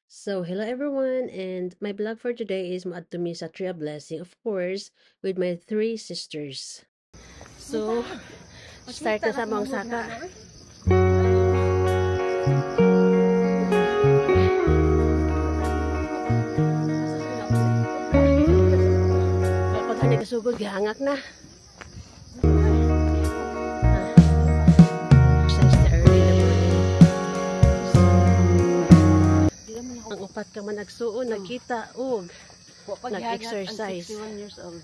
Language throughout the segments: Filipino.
So, hello everyone, and my vlog for today is maadto mi sa Tree of Blessing, of course, with my three sisters. So, start na sa mga saka. Pagod na kasugod, gihangak na. Ang upat ka man nagsuon, nagkita, og nag-exercise. 61 years old.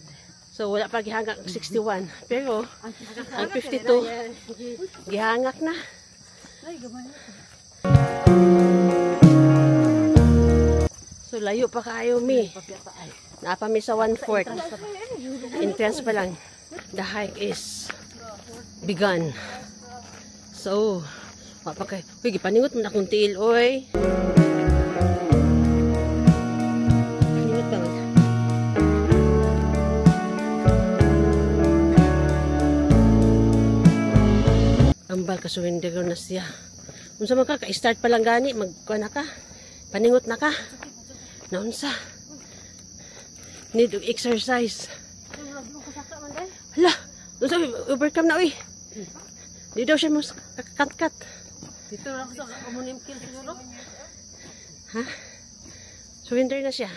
So, wala pa gihangak 61. Pero, ang 52, gihangak na. So, layo pa kayo, mi. Napa mi sa 1/4. Entrance pa lang. The hike is begun. So, wapa kayo. Uy, gipaningot mo na kung tiil, oy. Ambal ka surrender na siya. Unsa man ka start pa lang gani magkuha na ka. Paningot na ka. Naunsa? Need to exercise. Hala, unsa overcome na uy. Di daw siya mas kat-kat. Dito lang sa communim kill siguro. Ha? Surrender na siya.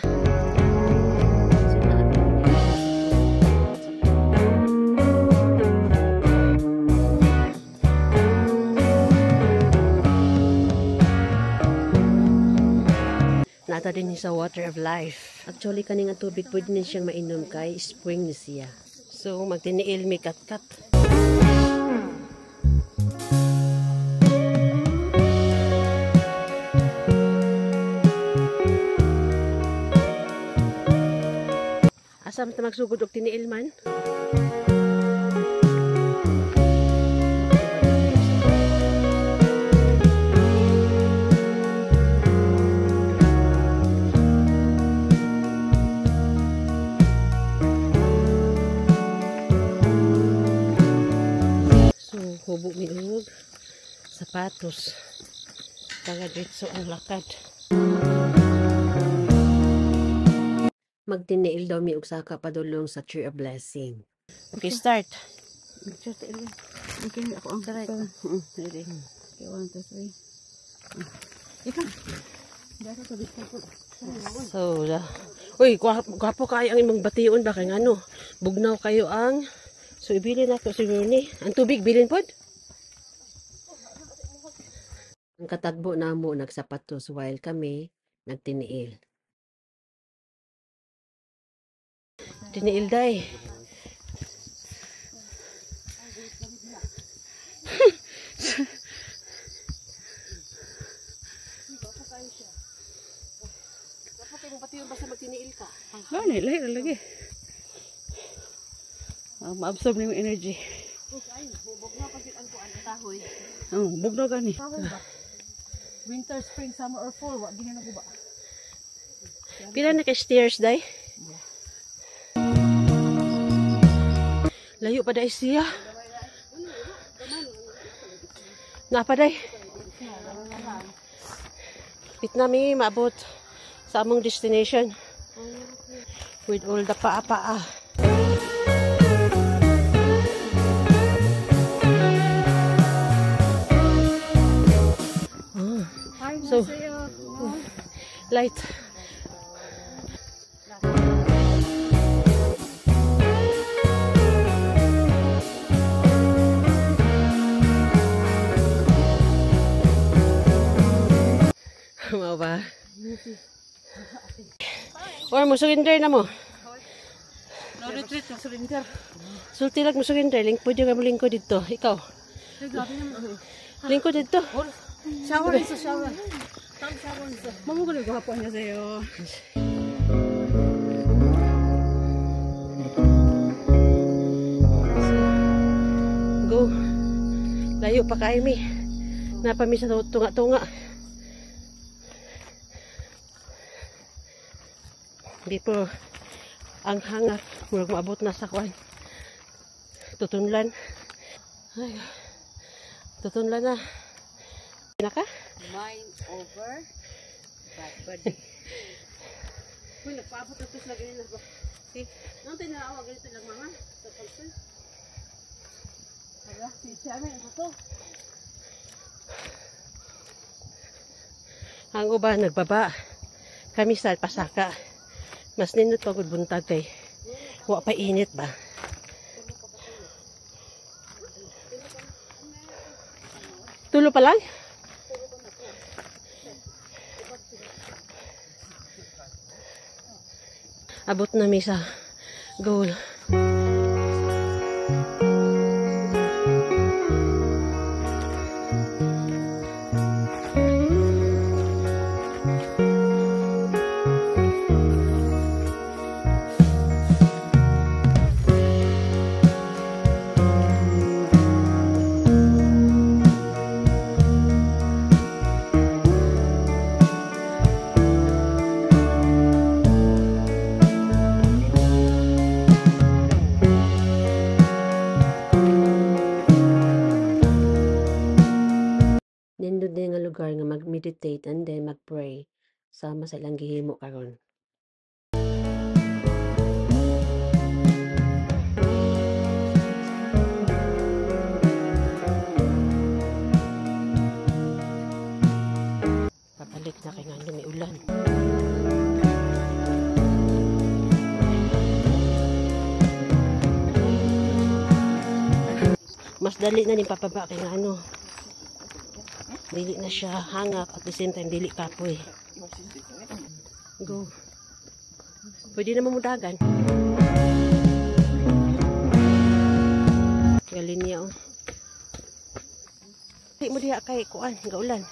Nata din sa water of life. Actually, kaning ang tubig pwede din siyang mainom kay spring ni siya. So, magtiniil mi kat-kat. Asa man ta magsugod og tiniil man? Hubo miug sapatos para diretso ang lakad. Magtiniil daw mi og saka padulong sa Tree of Blessing. Okay, start. Okay, ako ang taray. Ready. Okay, 1, 2, 3. Ikaw. Dara ka bisa ko. So, uy, gwapo kayo ang imong bation ba kay ngano? Bugnaw kayo ang. So, ibilin ako siguro ni. Ang tubig, bilin pod? Ang katagbo na mo nagsapatos while kami nagtiniil. Tiniil day. Dapat yung batiyon basta magtiniil ka. Gani, lahi lagi. Ma-absorb na yung energy. Bugnaw pag ang kuan kahoy. Bugnaw gani. Winter, spring, summer, or fall, wag ganyan ako ba? Pila na kay stairs day? Layo pa day siya. Napa day? Pit nami maabot sa among destination. With all the paa-paa. So, light. Mau ba? Or mo surrender na mo? No retreat, no surrender. Sulti lang mo surrender. Pwede ka mo lingkod dito. Ikaw. Lingkod dito. Shower isa, shower. Tang shower isa. Mamu ko na gwapo niya sa'yo. Go. Layo pa kayo mi. Napami sa tunga-tunga. Di po ang hangat. Murag maabot na sa kwan. Tutunlan. Ay. Tutunlan na. Naka? Mind over Uy, nagpaabot na ito lagi nila. See? Nung tinawag ganito lang mga. Sa pagpil. Hala, si Amin, ano to? Ang uban nagbaba. Kami sa pasaka. Mas nindot pagod buntag kay wa pa init ba. Tulo pa lang? Abot na mi sa goal. Nindot din nga lugar nga mag-meditate and then mag-pray sama sa ilang gihimo karon. Pabalik na kay nga may ulan. Mas dali na din papaba kay nga dili na siya hangap at the same time dili kapoy. Go. Pwede na mamudagan. Galin niya oh. Di mo diha kay kuan, gaulan.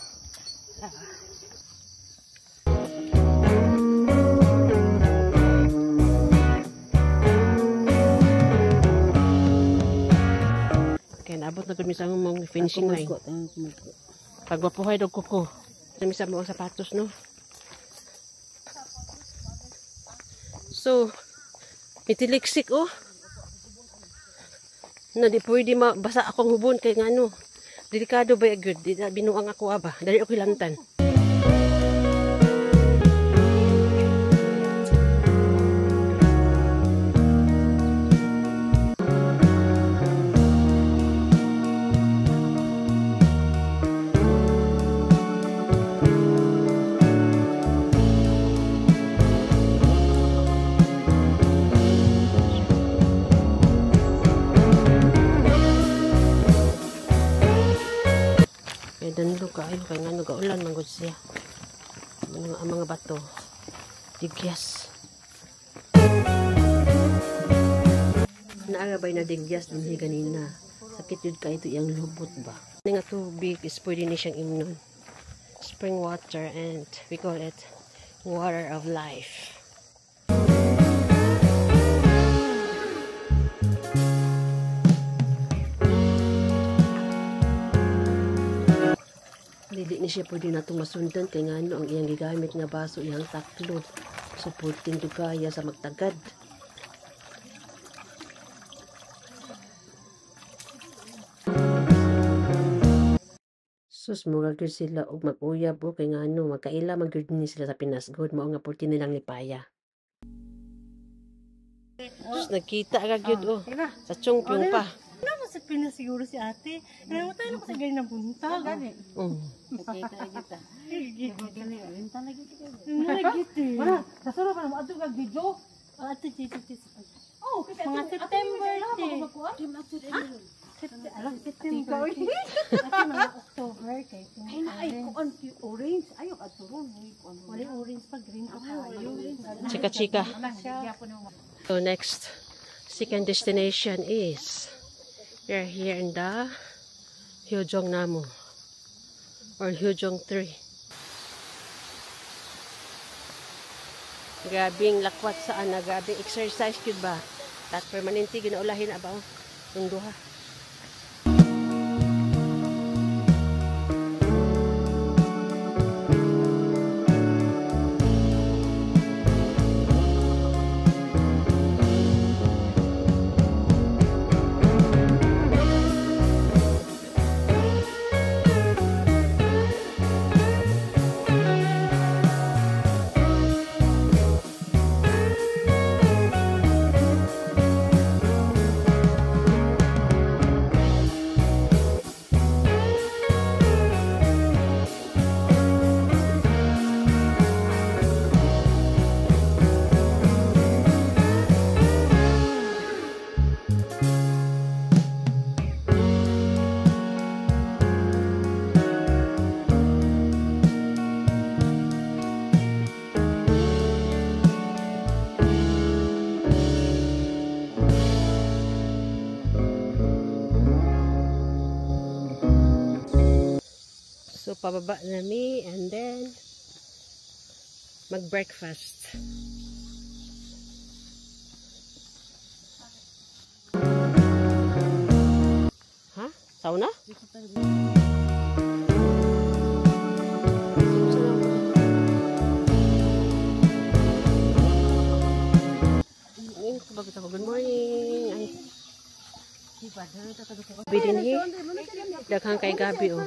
Kaya naabot na kami sa mong finishing line. Pagwapuhay daw kuko. Nami sa mga sapatos, no? So, itiliksik, oh. Na di pwede mabasa akong hubon kay nga, no? Delikado ba yun? Di na binuang ako, aba. Dali ako lantan. Danlo kayo kay nga nagaulan manggod siya. Ang mga bato digyas. Naagabay na digyas din ganina. Sakit yun ka ito yung lubot ba. Nga tubig is pwede ni siyang imnon. Spring water and we call it water of life. Dili ni siya pwede natong masundan kay nga ang iyang gigamit nga baso iyang taklo. Suporting dugaya sa magtagad. Sus mura gyud sila og mag-uyab o kay nga magkaila man gyud ni sila sa pinasgod mao nga purti nilang lipaya. Sus nagkita ka gyud sa chungpyong pa. Ano sa Pinas siguro si ate? Ano mo tayo kasi ganyan na bunta? Gani. Nakita kita. Rinta lagi kita. Nagiti. Wala, kasura pa mo adto kag video. Ate, tito. Oh, kita Mga September te. September. Ate mga October kay. Ay na ay kuan orange. Ayo adto ron. Wala orange pa green pa kayo. Chika-chika. So next second destination is we are here in the Hyojong Namu or Hyojong 3. Grabing lakwat saan na, grabing exercise yun ba? At permanente ginaulahin na ba? Unduha. pababa na mi and then mag-breakfast. Ha? Sauna? Good morning. Ay. Bidin hi. Daghang kay gabi oh.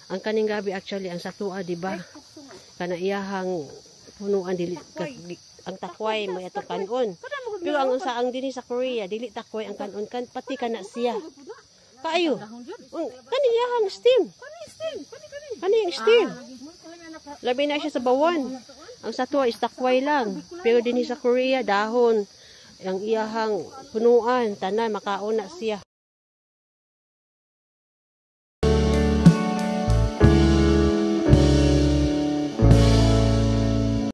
Ang kaning gabi actually ang satua di ba? Kana iyahang punuan dili ang takway mo ato kanon. Pero ang saang dinhi sa Korea dili takway ang kanon kan pati kana siya. Kaayo. Kani iyahang steam. Kani ang steam. Labi na siya sa bawan. Ang satua is takway lang. Pero dinhi sa Korea dahon ang iyahang punuan tanan makaon na siya.